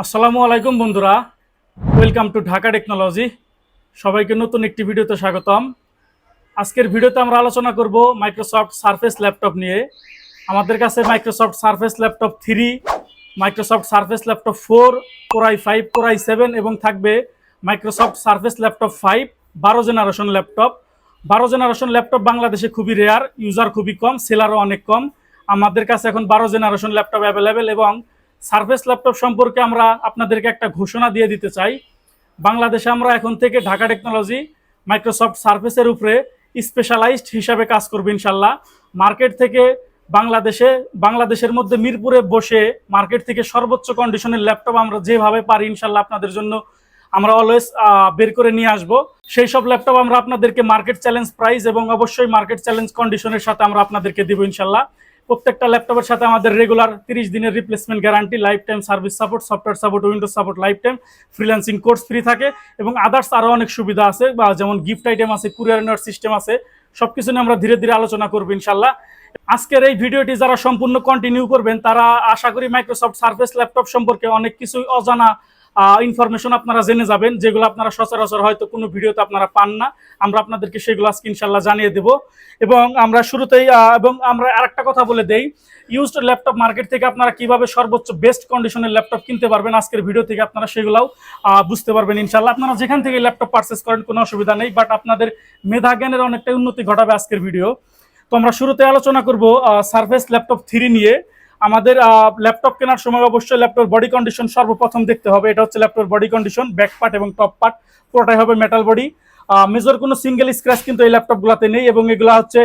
আসসালামু আলাইকুম বন্ধুরা, ওয়েলকাম টু ঢাকা টেকনোলজি। সবাইকে নতুন একটি ভিডিওতে স্বাগতম। আজকের ভিডিওতে আমরা আলোচনা করব মাইক্রোসফট সারফেস ল্যাপটপ নিয়ে। আমাদের কাছে Microsoft surface laptop 3, Microsoft surface laptop 4, core i 5, core i 7 এবং থাকবে Microsoft surface laptop 5 12 generation laptop. 12 generation laptop বাংলাদেশে খুবই রেয়ার, ইউজার খুবই কম, সেলারও অনেক কম। আমাদের কাছে এখন 12 জেনারেশন ল্যাপটপ অ্যাভেলেবেল এবং সারফেস ল্যাপটপ সম্পর্কে আমরা আপনাদেরকে একটা ঘোষণা দিয়ে দিতে চাই। বাংলাদেশে আমরা এখন থেকে ঢাকা টেকনোলজি মাইক্রোসফট সারফেসের উপরে স্পেশালাইজড হিসাবে কাজ করবো ইনশাল্লাহ। মার্কেট থেকে বাংলাদেশের মধ্যে মিরপুরে বসে মার্কেট থেকে সর্বোচ্চ কন্ডিশনের ল্যাপটপ আমরা যেভাবে পারি ইনশাল্লাহ আপনাদের জন্য আমরা অলওয়েজ বের করে নিয়ে আসবো। সেই সব ল্যাপটপ আমরা আপনাদেরকে মার্কেট চ্যালেঞ্জ প্রাইস এবং অবশ্যই মার্কেট চ্যালেঞ্জ কন্ডিশনের সাথে আমরা আপনাদেরকে দেবো ইনশাল্লাহ। প্রত্যেকটা ল্যাপটপের সাথে আমাদের রেগুলার 30 দিনের replacement guarantee, life time service support, software support, Windows support, life time, freelancing course free থাকে এবং আদার্স আরও অনেক সুবিধা আছে, বা যেমন গিফট আইটেম আছে, কুরিয়ার নেওয়ার সিস্টেম আছে। সব কিছু নিয়ে আমরা ধীরে ধীরে আলোচনা করবো ইনশাল্লাহ। আজকের এই ভিডিওটি যারা সম্পূর্ণ কন্টিনিউ করবেন তারা আশা করি মাইক্রোসফট সারফেস ল্যাপটপ সম্পর্কে অনেক কিছু অজানা ইনফরমেশন আপনারা জেনে যাবেন, যেগুলো আপনারা সচরাচর হয়তো কোনো ভিডিওতে আপনারা পান না। আমরা আপনাদেরকে সেগুলো আজকে ইনশাল্লাহ জানিয়ে দেব। এবং আমরা শুরুতেই এবং আমরা আরেকটা কথা বলে দেই, ইউজড ল্যাপটপ মার্কেট থেকে আপনারা কিভাবে সর্বোচ্চ বেস্ট কন্ডিশনের ল্যাপটপ কিনতে পারবেন আজকের ভিডিও থেকে আপনারা সেগুলোও বুঝতে পারবেন ইনশাল্লাহ। আপনারা যেখান থেকে ল্যাপটপ পারচেস করেন কোনো অসুবিধা নেই, বাট আপনাদের মেধা জ্ঞানের অনেকটা উন্নতি ঘটাবে আজকের ভিডিও। তো আমরা শুরুতে আলোচনা করব সারফেস ল্যাপটপ 3 নিয়ে। আমাদের ল্যাপটপ কেনার সময় অবশ্যই ল্যাপটপের বডি কন্ডিশন সর্বপ্রথম দেখতে হবে। এটা হচ্ছে ল্যাপটপের বডি কন্ডিশন, ব্যাক পার্ট এবং টপ পার্ট পুরোটাই হবে মেটাল বডি। মেজর কোনো সিঙ্গেল স্ক্র্যাচ কিন্তু এই ল্যাপটপগুলোতে নেই এবং এগুলো হচ্ছে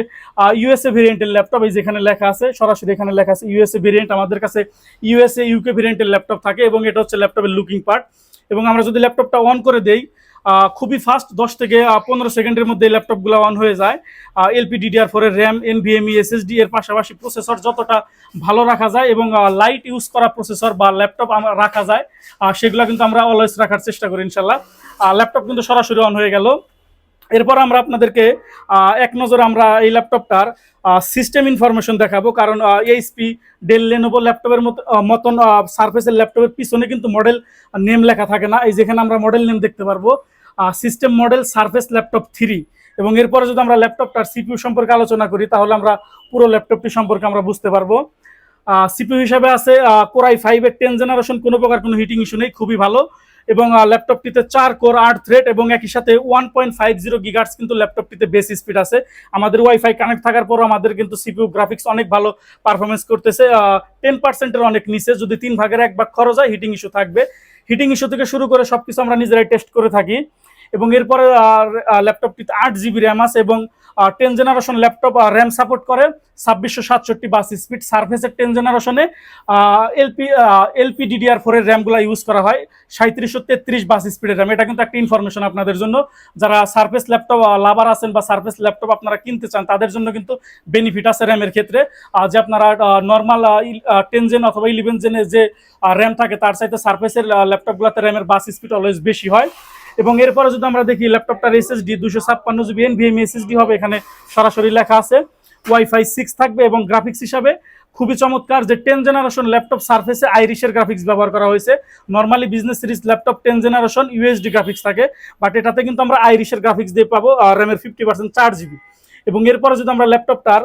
ইউএসএ ভেরিয়েন্টের ল্যাপটপ। এই যেখানে লেখা আছে, সরাসরি এখানে লেখা আছে ইউএসএ ভেরিয়েন্ট। আমাদের কাছে ইউএসএ ইউকে ভেরিয়েন্টের ল্যাপটপ থাকে এবং এটা হচ্ছে ল্যাপটপের লুকিং পার্ট। এবং আমরা যদি ল্যাপটপটা অন করে দেই, খুবই ফাস্ট, 10 থেকে 15 সেকেন্ডের মধ্যে এই ল্যাপটপগুলো অন হয়ে যায়। LPDDR4 এর র্যাম, NVMe SSD এর পাশাপাশি প্রসেসর যতটা ভালো রাখা যায় এবং লাইট ইউজ করা প্রসেসর বা ল্যাপটপ রাখা যায় সেগুলো কিন্তু আমরা অলওয়েজ রাখার চেষ্টা করি ইনশাল্লাহ। ল্যাপটপ কিন্তু সরাসরি অন হয়ে গেল। এরপর আমরা আপনাদেরকে এক নজরে আমরা এই ল্যাপটপটার সিস্টেম ইনফরমেশন দেখাবো, কারণ এইচপি, ডেল, লেনোভো ল্যাপটপের মতন সারফেসের ল্যাপটপের পিছনে কিন্তু মডেল নেম লেখা থাকে না। এই যেখানে আমরা মডেল নেম দেখতে পারবো, সিস্টেম মডেল সারফেস ল্যাপটপ 3। এবং এরপরে যদি আমরা ল্যাপটপটার সিপিইউ সম্পর্কে আলোচনা করি তাহলে আমরা পুরো ল্যাপটপটি সম্পর্কে আমরা বুঝতে পারবো। সিপিইউ হিসাবে আছে কোরাই 5 এর 10 জেনারেশন, কোনো প্রকার কোনো হিটিং ইস্যু নেই, খুবই ভালো। এবং ল্যাপটপটিতে 4 কোর 8 থ্রেড এবং একই সাথে 1.50 গিগাহার্টজ কিন্তু ল্যাপটপটিতে বেস স্পিড আছে। আমাদের ওয়াইফাই কানেক্ট থাকার পরও আমাদের কিন্তু সিপিইউ গ্রাফিক্স অনেক ভালো পারফরমেন্স করতেছে। 10%-এর অনেক নিচে, যদি 3 ভাগের 1 ভাগ খরচ হয় হিটিং ইস্যু থাকবে। হিটিং ইস্যু থেকে শুরু করে সবকিছু আমরা নিজেরাই টেস্ট করে থাকি। এবং এরপরে ল্যাপটপটিতে 8 GB র্যাম আছে এবং 10 জেনারেশন ল্যাপটপ র্যাম সাপোর্ট করে 2667 বাস স্পিড। সারফেসের 10 জেনারেশনে LPDDR4 এর র্যামগুলো ইউজ করা হয়, 3733 বাস স্পিডের র্যাম। এটা কিন্তু একটা ইনফরমেশন আপনাদের জন্য, যারা সারফেস ল্যাপটপ লাভার আছেন বা সারফেস ল্যাপটপ আপনারা কিনতে চান তাদের জন্য কিন্তু বেনিফিট আছে র্যামের ক্ষেত্রে। যে আপনারা নর্মাল 10 জেন অথবা 11 জেনের যে র্যাম থাকে তার চাইতে সারফেসের ল্যাপটপগুলোতে র্যামের বাস স্পিড অলওয়েজ বেশি হয়। এবং এরপরে যদি আমরা দেখি ল্যাপটপটার SSD 256 GB NVMe SSD হবে, এখানে সরাসরি লেখা আছে। ওয়াইফাই 6 থাকবে এবং গ্রাফিক্স হিসাবে খুবই চমৎকার যে 10 জেনারেশন ল্যাপটপ সারফেসে আইরিশের গ্রাফিক্স ব্যবহার করা হয়েছে। Normally business series laptop 10 generation UHD graphics থাকে, বাট এটাতে কিন্তু আমরা আইরিশের গ্রাফিক্স দিয়ে পাবো, র্যামের 50% 4 GB। এবং এরপরে যদি আমরা ল্যাপটপটার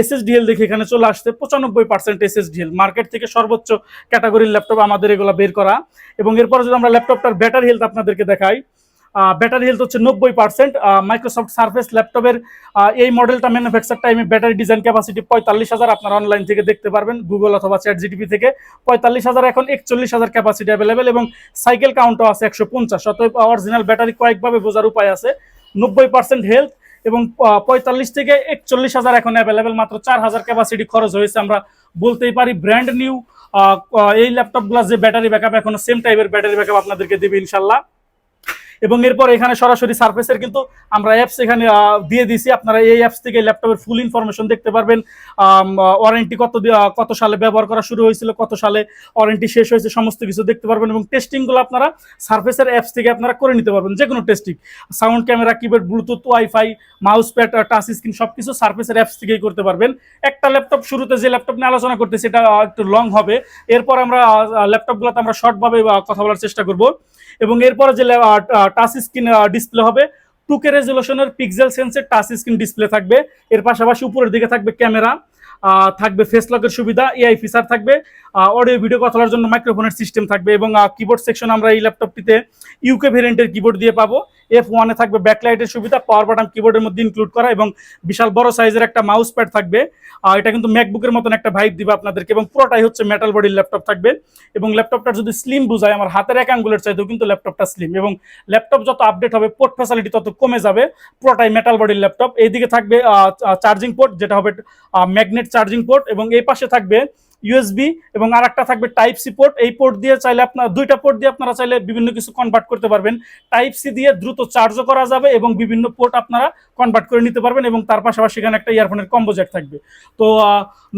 SSDL দেখি, এখানে চলে আসছে 95% SSDL, মার্কেট থেকে সর্বোচ্চ ক্যাটাগরির ল্যাপটপ আমাদের এগুলো বের করা। এবং এরপরে যদি আমরা ল্যাপটপটার ব্যাটারি হেলথ আপনাদেরকে দেখাই, ব্যাটারি হেলথ হচ্ছে 90%। মাইক্রোসফট সারফেস ল্যাপটপের এই মডেলটা ম্যানুফ্যাকচার টাইমে ব্যাটারি ডিজাইন ক্যাপাসিটি 45,000, আপনারা অনলাইন থেকে দেখতে পারবেন গুগল অথবা ChatGPT থেকে। 45,000, এখন 41,000 ক্যাপাসিটি অ্যাভেলেবেল এবং সাইকেল কাউন্টও আছে 150। অতএব অরিজিনাল ব্যাটারি কয়েকভাবে বোঝার উপায় আছে। 90% হেলথ এবং 45 থেকে 41,000 এখন অ্যাভেলেবেল, মাত্র 4,000 ক্যাপাসিটি খরচ হয়েছে। আমরা বলতেই পারি ব্র্যান্ড নিউ এই ল্যাপটপগুলো যে ব্যাটারি ব্যাকআপ এখনো সেম টাইপের ব্যাটারি ব্যাকআপ আপনাদেরকে দেবে ইনশাল্লাহ। এবং এরপর এখানে সরাসরি সার্ফেসের কিন্তু আমরা অ্যাপস এখানে দিয়ে দিয়েছি, আপনারা এই অ্যাপস থেকে ল্যাপটপের ফুল ইনফরমেশন দেখতে পারবেন। ওয়ারেন্টি কত সালে ব্যবহার করা শুরু হয়েছিল, কত সালে ওয়ারেন্টি শেষ হয়েছে, সমস্ত কিছু দেখতে পারবেন। এবং টেস্টিংগুলো আপনারা সার্ফেসের অ্যাপস থেকে আপনারা করে নিতে পারবেন, যে কোনো testing, sound, camera, keyboard, Bluetooth, wifi, mouse pad, touch screen সবকিছু সার্ফেসের অ্যাপস থেকেই করতে পারবেন। একটা ল্যাপটপ, শুরুতে যে ল্যাপটপ নিয়ে আলোচনা করতেছি এটা একটু লং হবে, এরপর আমরা ল্যাপটপগুলোতে আমরা শর্টভাবে কথা বলার চেষ্টা করব। এবং এরপরে যে টাচ স্ক্রিন ডিসপ্লে হবে, 2K রেজলিউশনের পিক্সেল সেন্সের টাচ স্ক্রিন ডিসপ্লে থাকবে। এর পাশাপাশি উপরের দিকে থাকবে ক্যামেরা, থাকবে ফেস লকের সুবিধা, এআই ফিচার থাকবে, অডিও ভিডিও কথা বলার জন্য মাইক্রোফোনের সিস্টেম থাকবে। এবং কিবোর্ড সেকশন আমরা এই ল্যাপটপটিতে ইউকে ভেরিয়েন্টের কিবোর্ড দিয়ে পাবো। F1 এ থাকবে ব্যাকলাইটের সুবিধা, পাওয়ার বাটন কিবোর্ডের মধ্যে ইনক্লুড করা, এবং বিশাল বড় সাইজের একটা মাউস প্যাড থাকবে। এটা কিন্তু ম্যাকবুকের মতন একটা ভাইব দিবে আপনাদেরকে, এবং পুরোটাই হচ্ছে মেটাল বডির ল্যাপটপ থাকবে। এবং ল্যাপটপটা যদি স্লিম বোঝায়, আমার হাতের এক আঙ্গুলের চাইতেও কিন্তু ল্যাপটপটা স্লিম, এবং ল্যাপটপ যত আপডেট হবে পোর্ট ফ্যাসিলিটি তত কমে যাবে। পুরোটাই মেটাল বডির ল্যাপটপ। এইদিকে থাকবে চার্জিং পোর্ট, যেটা হবে ম্যাগনেট চার্জিং পোর্ট, এবং এই পাশে থাকবে ইউএসবি, এবং আরেকটা থাকবে টাইপ সি পোর্ট। এই পোর্ট দিয়ে চাইলে আপনার দুইটা পোর্ট দিয়ে আপনারা চাইলে বিভিন্ন কিছু কনভার্ট করতে পারবেন। টাইপ সি দিয়ে দ্রুত চার্জও করা যাবে, এবং বিভিন্ন পোর্ট আপনারা কনভার্ট করে নিতে পারবেন। এবং তার পাশাপাশি এখানে একটা ইয়ারফোনের কম্বো জ্যাক থাকবে। তো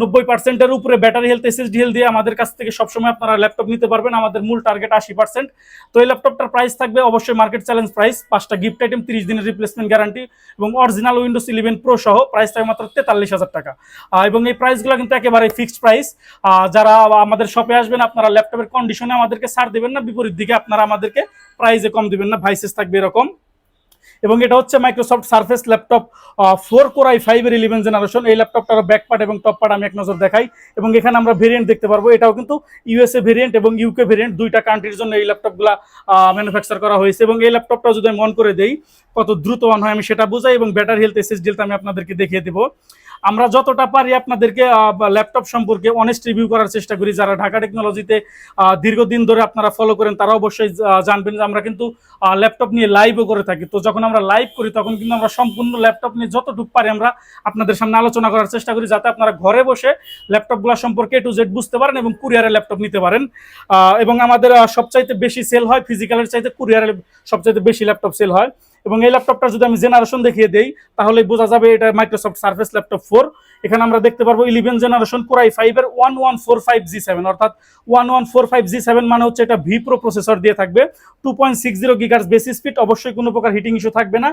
90%-এর উপরে ব্যাটারি হেলথ, এসএসডি হেলথ দিয়ে আমাদের কাছ থেকে সবসময় আপনারা ল্যাপটপ নিতে পারবেন। আমাদের মূল টার্গেট 80%। তো এই ল্যাপটপটার প্রাইস থাকবে অবশ্যই মার্কেট চ্যালেঞ্জ প্রাইস, 5টা গিফট আইটেম, 30 দিনের রিপ্লেসমেন্ট গ্যারান্টি, এবং অরিজিনাল উইন্ডোজ 11 প্রো সহ প্রাইস থাকবে মাত্র 43,000 টাকা। এবং এই প্রাইসগুলো কিন্তু একেবারে ফিক্সড প্রাইস। যারা আমাদের শপে আসবেন, আপনারা ল্যাপটপের কন্ডিশনে আমাদেরকে ছাড় দেবেন না, বিপরীত দিকে আপনারা আমাদেরকে প্রাইসে কম দিবেন না, ভাইসেস থাকবে এরকম। এবং এটা হচ্ছে Microsoft surface laptop 4 core i5 এর 11 জেনারেশন। এই ল্যাপটপটার ব্যাক পার্ট এবং টপ পার্ট আমি এক নজর দেখাই। এবং এখানে আমরা ভেরিয়েন্ট দেখতে পারবো, এটাও কিন্তু ইউএসএ ভেরিয়েন্ট এবং ইউকে ভেরিয়েন্ট, দুইটা কান্ট্রির জন্য এই ল্যাপটপগুলো ম্যানুফ্যাকচার করা হয়েছে। এবং এই ল্যাপটপটা যদি আমি অন করে দেই, কত দ্রুত অন হয় আমি সেটা বুঝাই, এবং ব্যাটারি হেলথ, এসএসডি হেলথ আমি আপনাদেরকে দেখিয়ে দেবো। আমরা যতটা পারি আপনাদেরকে ল্যাপটপ সম্পর্কে অনেস্ট রিভিউ করার চেষ্টা করি। যারা ঢাকা টেকনোলজিতে দীর্ঘদিন ধরে আপনারা ফলো করেন, তারা অবশ্যই জানবেন যে আমরা কিন্তু ল্যাপটপ নিয়ে লাইভও করে থাকি। তো যখন আমরা লাইভ করি, তখন কিন্তু আমরা সম্পূর্ণ ল্যাপটপ নিয়ে যতটুকু পারি আমরা আপনাদের সামনে আলোচনা করার চেষ্টা করি, যাতে আপনারা ঘরে বসে ল্যাপটপগুলো সম্পর্কে A to Z বুঝতে পারেন এবং কুরিয়ারে ল্যাপটপ নিতে পারেন। এবং আমাদের সবচাইতে বেশি সেল হয় ফিজিক্যালের চাইতে, কুরিয়ারে সবচাইতে বেশি ল্যাপটপ সেল হয়। এবং এই ল্যাপটপটা যদি আমি জেনারেশন দেখিয়ে দেই, তাহলে বোঝা যাবে এটা মাইক্রোসফট সার্ফেস ল্যাপটপ 4। এখানে আমরা দেখতে পারবো 11 জেনারেশন কোর i5 এর 1145G7, অর্থাৎ 1145G7 মানে হচ্ছে এটা ভি প্রো প্রসেসর দিয়ে থাকবে, 2.60 গিগাহার্জ বেসি স্পিড, অবশ্যই কোনো প্রকার হিটিং ইস্যু থাকবে না।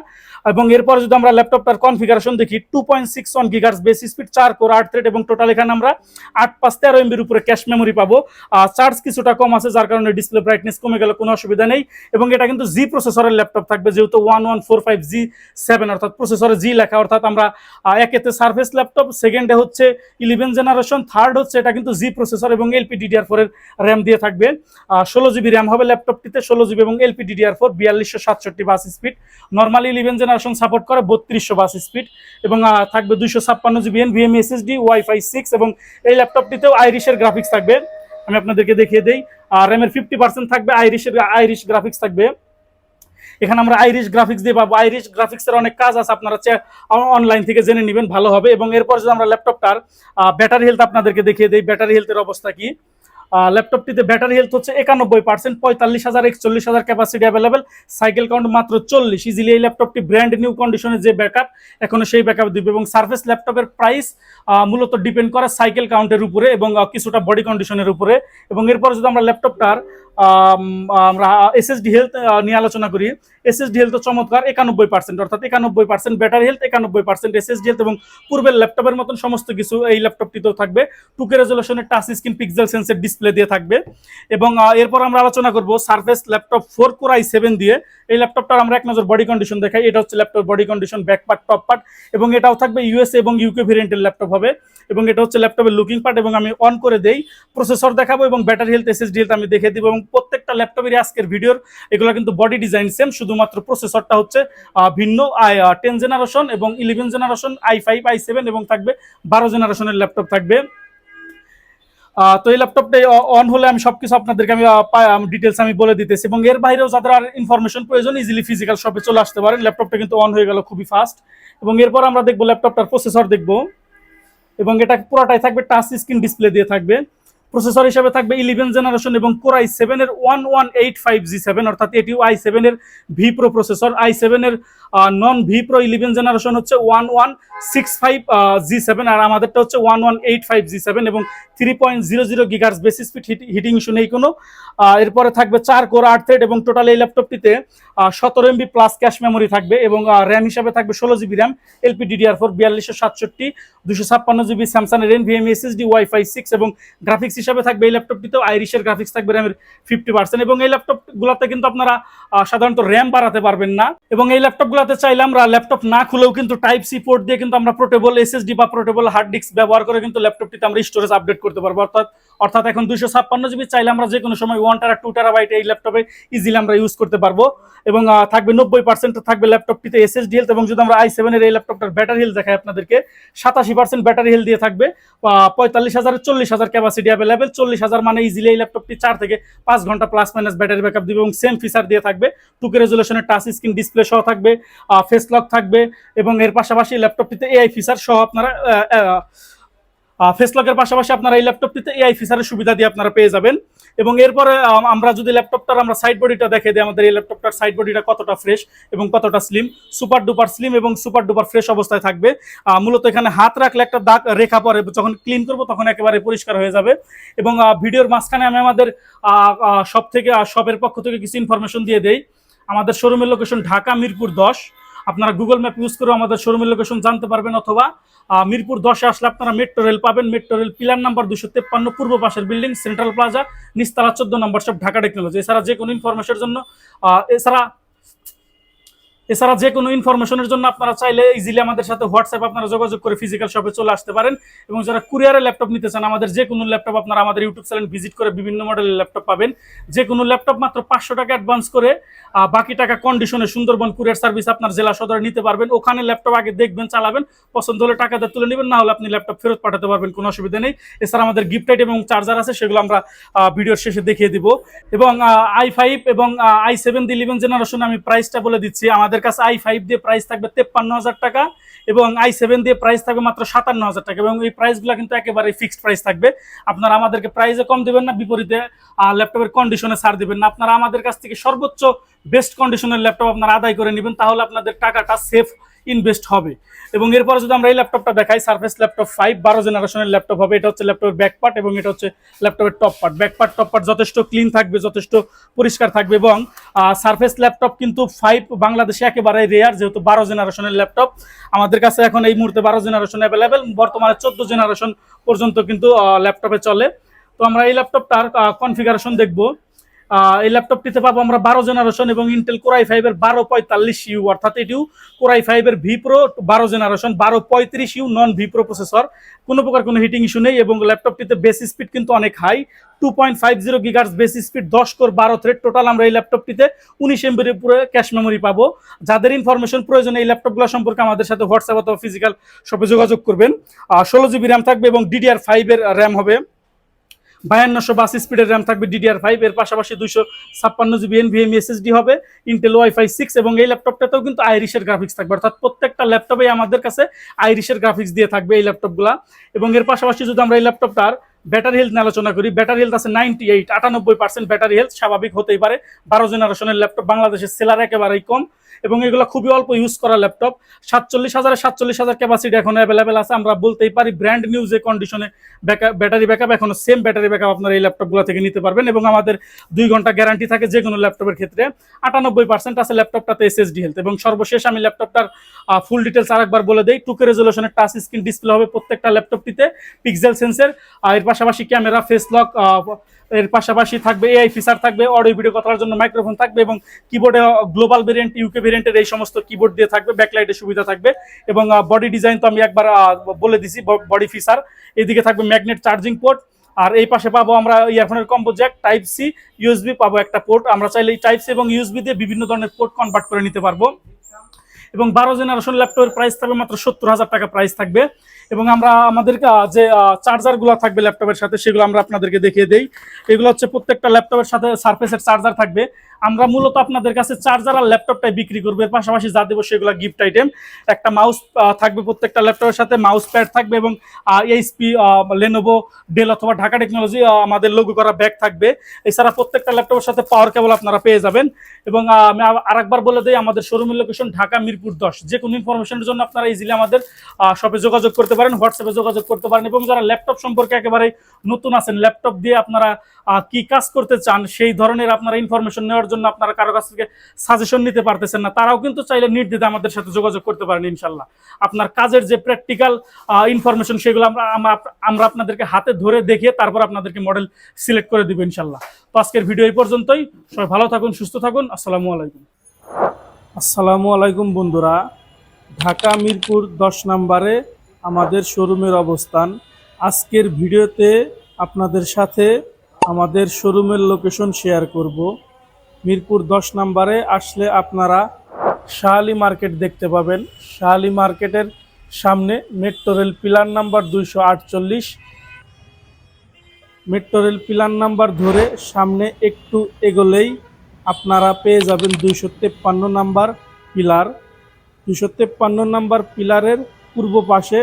এবং এরপর যদি আমরা ল্যাপটপটার কনফিগারেশন দেখি, 2.61 গিগাহার্জ বেসি স্পিড, 4 কোর 8 থ্রেড, এবং টোটাল এখানে আমরা 8/13 MB উপরে ক্যাশ মেমোরি পাবো। চার্জ কিছুটা কম আছে, যার কারণে ডিসপ্লে ব্রাইটনেস কমে গেলে কোনো অসুবিধা নেই। এবং এটা কিন্তু জি প্রসেসরের ল্যাপটপ থাকবে, যেহেতু 1145G7 অর্থাৎ প্রসেসরে জি লেখা, অর্থাৎ আমরা একেতে সার্ফেস ল্যাপটপ, সেকেন্ডে হচ্ছে 11 জেনারেশন, থার্ড হচ্ছে এটা কিন্তু জি প্রসেসর এবং LPDDR4 এর র্যাম দিয়ে থাকবে। 16GB র্যাম হবে ল্যাপটপটিতে, 16GB এবং LPDDR4, 4267 বাস স্পিড। নর্মালি 11 জেনারেশন সাপোর্ট করে 3200 বাস স্পিড, এবং থাকবে 256GB NVMe SSD, ওয়াইফাই 6, এবং এই ল্যাপটপটিতেও আইরিশের গ্রাফিক্স থাকবে। আমি আপনাদেরকে দেখিয়ে দেই, র্যামের 50% থাকবে আইরিশ গ্রাফিক্স থাকবে। এখানে আমরা আইরিশ গ্রাফিক্স দিয়ে পাবো। আইরিশ গ্রাফিক্সের অনেক কাজ আছে, আপনারা অনলাইন থেকে জেনে নেবেন, ভালো হবে। এবং এরপর যদি আমরা ল্যাপটপটার ব্যাটারি হেলথ আপনাদেরকে দেখিয়ে দিই, ব্যাটারি হেলথের অবস্থা কি। ল্যাপটপটিতে ব্যাটারি হেলথ হচ্ছে 91%, 45,000 41,000 ক্যাপাসিটি অ্যাভেলেবেল, সাইকেল কাউন্ট মাত্র 40। ইজিলি এই ল্যাপটপটি ব্র্যান্ড নিউ কন্ডিশনে যে ব্যাকআপ, এখনো সেই ব্যাকআপ দিবে। এবং সার্ফেস ল্যাপটপের প্রাইস মূলত ডিপেন্ড করে সাইকেল কাউন্টের উপরে এবং কিছুটা বডি কন্ডিশনের উপরে। এবং এরপর যদি আমরা ল্যাপটপটার আমরা এসএসডি হেলথ নিয়ে আলোচনা করি, এসএসডি হেলথ চমৎকার 91%, অর্থাৎ 91% ব্যাটারি হেলথ, 91% এসএসডি হেলথ, এবং পূর্বের ল্যাপটপের মতন সমস্ত কিছু এই ল্যাপটপটিতেও থাকবে। 2K রেজলিউশনের touch screen pixel sensor display দিয়ে থাকবে। এবং এরপর আমরা আলোচনা করব সার্ফেস ল্যাপটপ 4 কোর i7 দিয়ে। এই ল্যাপটপটার আমরা এক নজর বডি কন্ডিশন দেখাই। এটা হচ্ছে laptop body condition, back part, top part, এবং এটাও থাকবে ইউএসএ এবং ইউকে ভেরিয়েন্টের ল্যাপটপ হবে। এবং এটা হচ্ছে ল্যাপটপের লুকিং পার্ট। এবং আমি অন করে দেই, প্রসেসর দেখাবো এবং ব্যাটারি হেলথ, এসএসডি হেলথ আমি দেখিয়ে দিব। এবং প্রত্যেকটা ল্যাপটপের আজকের ভিডিওর এগুলো কিন্তু বডি ডিজাইন সেম, শুধুমাত্র প্রসেসরটা হচ্ছে ভিন্ন। 10 জেনারেশন এবং 11 জেনারেশন, i5 i7, এবং থাকবে 12 জেনারেশনের ল্যাপটপ থাকবে। তো এই ল্যাপটপটা অন হলে আমি সবকিছু আপনাদেরকে আমি ডিটেলস আমি বলে দিতেছি। এবং এর বাইরেও যাদের আর ইনফরমেশন প্রয়োজন, ইজিলি ফিজিক্যাল শপে চলে আসতে পারেন। ল্যাপটপটা কিন্তু অন হয়ে গেল খুবই ফাস্ট। এবং এরপর আমরা দেখবো ল্যাপটপটার প্রসেসর দেখবো। এবং এটা পুরোটাই থাকবে টাচ স্ক্রিন ডিসপ্লে দিয়ে থাকবে। প্রসেসর হিসেবে থাকবে 11 জেনারেশন এবং কোর i7 এর 1185G7, অর্থাৎ এটিও i7 এর ভি প্রো প্রসেসর। i7 এর নন ভি প্রো 11 জেনারেশন হচ্ছে 1165G7, আর আমাদেরটা হচ্ছে 1185G7 এবং 3.00 gigahertz base speed heating issue নেই কোনো। এরপরে থাকবে 4 কোর 8 থ্রেড এবং টোটাল এই ল্যাপটপটিতে 17 MB প্লাস ক্যাশ মেমোরি থাকবে এবং র্যাম হিসাবে থাকবে 16 GB RAM, LPDDR4 4267, 256 GB Samsung এর NVMe SSD, Wi-Fi 6 এবং গ্রাফিক্স হিসাবে থাকবে এই ল্যাপটপটিতেও আইরিশের গ্রাফিক্স থাকবে র্যামের 50%। এবং এই ল্যাপটপগুলোতে কিন্তু আপনারা সাধারণত র্যাম বাড়াতে পারবেন না, এবং এই ল্যাপটপগুলোতে চাইলে আমরা ল্যাপটপ না খুলেও কিন্তু টাইপ সি পোর্ট দিয়ে কিন্তু আমরা পোর্টেবল SSD বা পোর্টেবল হার্ড ডিস্ক ব্যবহার করে কিন্তু ল্যাপটপটিতে আমরা স্টোরেজ আপডেট করতে পারবো। অর্থাৎ এখন 256 GB চাইলে আমরা যে কোনো সময় 1 TB 2 TB এই ল্যাপটপে ইজিলি আমরা ইউজ করতে পারবো। এবং থাকবে 90% থাকবে ল্যাপটপটিতে SSD হেলথ। এবং যদি আমরা i7 এর এই ল্যাপটপটার ব্যাটারি হেলথ দেখাই আপনাদেরকে, 87% ব্যাটারি হেলথ দিয়ে থাকবে, 45,000 40,000 ক্যাপাসিটি অ্যাভেলেবেল। 40,000 মানে ইজিলি এই ল্যাপটপটি 4 থেকে 5 ঘন্টা প্লাস মাইনাস ব্যাটারি ব্যাকআপ দিবে এবং সেম ফিচার দিয়ে থাকবে। 2K রেজুলেশনের টাচ স্ক্রিন ডিসপ্লে সহ থাকবে, ফেস লক থাকবে এবং এর পাশাপাশি ল্যাপটপটিতে AI ফিচার সহ আপনারা ফেস লকের পাশাপাশি আপনারা এই ল্যাপটপটিতে AI ফিচারের সুবিধা দিয়ে আপনারা পেয়ে যাবেন। এবং এরপরে আমরা যদি ল্যাপটপটার আমরা সাইড বডিটা দেখে দিই, আমাদের এই ল্যাপটপটার সাইড বডিটা কতটা ফ্রেশ এবং কতটা স্লিম, সুপার ডুপার স্লিম এবং সুপার ডুপার ফ্রেশ অবস্থায় থাকবে। মূলত এখানে হাত রাখলে একটা দাগ রেখা পরে, যখন ক্লিন করব তখন একেবারে পরিষ্কার হয়ে যাবে। এবং ভিডিওর মাঝখানে আমি আমাদের শপের পক্ষ থেকে কিছু ইনফরমেশন দিয়ে দেই। আমাদের শোরুমের লোকেশন ঢাকা মিরপুর 10। আপনারা গুগল ম্যাপ ইউজ করে আমাদের শোরুমের লোকেশন জানতে পারবেন, অথবা মিরপুর 10-এ আসলে আপনারা মেট্রো রেল পাবেন। মেট্রো রেল পিলার নাম্বার 253 পূর্ব পাশের বিল্ডিং, সেন্ট্রাল প্লাজা, নিচতলা 14 নম্বর শপ, ঢাকা টেকনোলজি। এছাড়া যে কোনো ইনফরমেশনের জন্য আপনারা চাইলে ইজিলি আমাদের সাথে হোয়াটসঅ্যাপ আপনারা যোগাযোগ করে ফিজিক্যাল শপে চলে আসতে পারেন। এবং যারা কুরিয়ারে ল্যাপটপ নিতে চান, আমাদের যে কোনো ল্যাপটপ আপনারা আমাদের ইউটিউব চ্যানেল ভিজিট করে বিভিন্ন মডেলের ল্যাপটপ পাবেন। যে কোনো ল্যাপটপ মাত্র 500 টাকা অ্যাডভান্স করে বাকি টাকা কন্ডিশনে সুন্দরবন কুরিয়ার সার্ভিস আপনার জেলা সদরে নিতে পারবেন। ওখানে ল্যাপটপ আগে দেখবেন, চালাবেন, পছন্দ হলে টাকাটা তুলে নেবেন, না হলে আপনি ল্যাপটপ ফেরত পাঠাতে পারবেন, কোনো অসুবিধা নেই। এছাড়া আমাদের গিফট আইটেম এবং চার্জার আছে, সেগুলো আমরা ভিডিওর শেষে দেখিয়ে দিব। এবং i5 এবং i7 11 জেনারেশন আমি প্রাইসটা বলে দিচ্ছি। আমাদের কাছে i5 দিয়ে প্রাইস থাকবে 53,000 টাকা এবং i7 দিয়ে প্রাইস থাকবে মাত্র 57,000 টাকা। এবং এই প্রাইসগুলো কিন্তু একেবারে ফিক্সড প্রাইস থাকবে। আপনারা আমাদেরকে প্রাইসে কম দেবেন না, বিপরীতে ল্যাপটপের কন্ডিশনে ছাড় দেবেন না। আপনারা আমাদের কাছ থেকে সর্বোচ্চ বেস্ট কন্ডিশনের ল্যাপটপ আপনারা আদায় করে নেবেন, তাহলে আপনাদের টাকাটা সেফ ইনভেস্ট হবে। এবং এরপরে যদি আমরা এই ল্যাপটপটা দেখাই, সারফেস ল্যাপটপ 5 12 জেনারেশনের ল্যাপটপ হবে। এটা হচ্ছে ল্যাপটপের ব্যাক পার্ট এবং এটা হচ্ছে ল্যাপটপের top part. Back part top part যথেষ্ট ক্লিন থাকবে, যথেষ্ট পরিষ্কার থাকবে। এবং সারফেস ল্যাপটপ কিন্তু 5 বাংলাদেশে একেবারে রেয়ার, যেহেতু 12 জেনারেশনের ল্যাপটপ আমাদের কাছে এখন এই মুহূর্তে 12 জেনারেশন অ্যাভেলেবেল। বর্তমানে 14 জেনারেশন পর্যন্ত কিন্তু ল্যাপটপে চলে। তো আমরা এই ল্যাপটপটার কনফিগারেশন দেখবো। এই ল্যাপটপটিতে পাবো আমরা 12 জেনারেশন এবং ইন্টেল কোর i5 এর 1245U, অর্থাৎ এটিও কোর i5 এর ভি প্রো 12 জেনারেশন 1235U নন ভি প্রো প্রসেসর। কোনো প্রকার কোনো হিটিং ইস্যু নেই এবং ল্যাপটপটিতে বেস স্পিড কিন্তু অনেক high, 2.50 gigahertz base speed, 10 core 12 thread. Total আমরা এই ল্যাপটপটিতে 19 MB এর পুরো ক্যাশ মেমোরি পাবো। যাদের ইনফরমেশন প্রয়োজন এই ল্যাপটপগুলো সম্পর্কে আমাদের সাথে হোয়াটসঅ্যাপ অথবা ফিজিক্যাল শপে যোগাযোগ করবেন। 16 GB র্যাম থাকবে এবং DDR5 এর র্যাম হবে, 5282 স্পিডের র্যাম থাকবে DDR5 এর পাশাপাশি 256 GB NVMe SSD হবে, ইন্টেল Wi-Fi 6 এবং এই ল্যাপটপটাতেও কিন্তু আইরিশের গ্রাফিক্স থাকবে, অর্থাৎ প্রত্যেকটা ল্যাপটপে আমাদের কাছে আইরিশের গ্রাফিক্স দিয়ে থাকবে এই ল্যাপটপগুলা। এবং এর পাশাপাশি যদি আমরা এই ল্যাপটপটার ব্যাটারি হেলথ নিয়ে আলোচনা করি, ব্যাটারি হেলথ আছে 98% ব্যাটারি হেলথ, স্বাভাবিক হতেই পারে, 12 জেনারেশনের ল্যাপটপ, বাংলাদেশের সেলার একেবারেই কম এবং এগুলো খুবই অল্প ইউজ করা ল্যাপটপ। 47,000 ক্যাপাসিটি এখন অ্যাভেলেবেল আছে। আমরা বলতেই পারি ব্র্যান্ড নিউ যে কন্ডিশনে ব্যাটারি ব্যাকআপ, এখনো সেম ব্যাটারি ব্যাকআপ আপনারা এই ল্যাপটপগুলো থেকে নিতে পারবেন। এবং আমাদের 2 ঘন্টা গ্যারান্টি থাকে যে কোনো ল্যাপটপের ক্ষেত্রে। 98% আছে ল্যাপটপটাতে SSD হেলথ। এবং সর্বশেষ আমি ল্যাপটপটার ফুল ডিটেলস আরেকবার বলে দেই। 2K রেজুলেশনের টাচ স্ক্রিন ডিসপ্লে হবে প্রত্যেকটা ল্যাপটপটিতে, পিক্সেল সেন্সর, এর পাশাপাশি ক্যামেরা, ফেস লক, এর পাশাপাশি থাকবে AI ফিচার থাকবে, অডিও ভিডিও কথার জন্য মাইক্রোফোন থাকবে এবং কিবোর্ডে গ্লোবাল ভেরিয়েন্ট, UK ভেরিয়েন্টের এই সমস্ত কিবোর্ড দিয়ে থাকবে, ব্যাকলাইটের সুবিধা থাকবে। এবং বডি ডিজাইন তো আমি একবার বলে দিছি, বডি ফিচার। এদিকে থাকবে ম্যাগনেট চার্জিং পোর্ট, আর এই পাশে পাবো আমরা ইয়ারফোনের combo jack, type C, USB পাবো একটা পোর্ট। আমরা চাইলে এই টাইপ সি এবং USB দিয়ে বিভিন্ন ধরনের পোর্ট কনভার্ট করে নিতে পারবো। এবং 12 জেনারেশন ল্যাপটপের প্রাইস থাকবে মাত্র 70,000 টাকা প্রাইস থাকবে। এবং আমরা আমাদের যে চার্জারগুলো থাকবে ল্যাপটপের সাথে সেগুলো আমরা আপনাদেরকে দেখিয়ে দেই। এগুলো হচ্ছে প্রত্যেকটা ল্যাপটপের সাথে সারফেসের চার্জার থাকবে। আমরা মূলত আপনাদের কাছে চার্জার আর ল্যাপটপটাই বিক্রি করবো, এর পাশাপাশি যা দেবো সেগুলো গিফট আইটেম। একটা মাউস থাকবে প্রত্যেকটা ল্যাপটপের সাথে, মাউস প্যাড থাকবে এবং এইচপি, লেনোভো, ডেল অথবা ঢাকা টেকনোলজি আমাদের লোগো করা ব্যাগ থাকবে। এছাড়া প্রত্যেকটা ল্যাপটপের সাথে পাওয়ার কেবল আপনারা পেয়ে যাবেন। এবং আমি আরেকবার বলে দিই, আমাদের শোরুমের লোকেশন ঢাকা মিরপুর 10। যে কোনো ইনফরমেশনের জন্য আপনারা ইজিলি আমাদের শপে যোগাযোগ করতে পারেন, হোয়াটসঅ্যাপে যোগাযোগ করতে পারেন। এবং যারা ল্যাপটপ সম্পর্কে একেবারে নতুন আছেন, ল্যাপটপ দিয়ে আপনারা কি কাজ করতে চান সেই ধরনের আপনারা ইনফরমেশন নেওয়ার জন্য আপনারা কারো কাছ থেকে সাজেশন নিতে পারতেছেন না, তারাও কিন্তু চাইলে নির্দ্বিধায় আমাদের সাথে যোগাযোগ করতে পারেন। ইনশাল্লাহ আপনার কাজের যে প্র্যাকটিক্যাল ইনফরমেশন সেগুলো আমরা আপনাদেরকে হাতে ধরে দেখিয়ে তারপর আপনাদেরকে মডেল সিলেক্ট করে দিব ইনশাল্লাহ। তো আজকের ভিডিও এই পর্যন্তই। সবাই ভালো থাকুন, সুস্থ থাকুন। আসসালামু আলাইকুম। আসসালামু আলাইকুম বন্ধুরা, ঢাকা মিরপুর 10 নম্বরে আমাদের শোরুমের অবস্থান। আজকের ভিডিওতে আপনাদের সাথে আমাদের শোরুমের লোকেশন শেয়ার করব। মিরপুর 10 নম্বরে আসলে আপনারা শাহালি মার্কেট দেখতে পাবেন। শাহালি মার্কেটের সামনে metro rail pillar number 248, metro rail pillar number ধরে সামনে একটু এগোলেই আপনারা পেয়ে যাবেন 253 নাম্বার পিলার। 253 নাম্বার পিলারের পূর্ব পাশে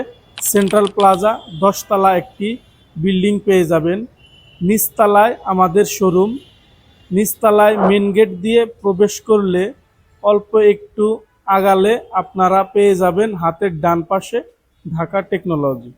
সেন্ট্রাল প্লাজা 10 তলা একটি বিল্ডিং পেয়ে যাবেন। নিচতলায় আমাদের শোরুম। নিচতলায় মেন গেট দিয়ে প্রবেশ করলে অল্প একটু আগালে আপনারা পেয়ে যাবেন হাতের ডান পাশে ঢাকা টেকনোলজি।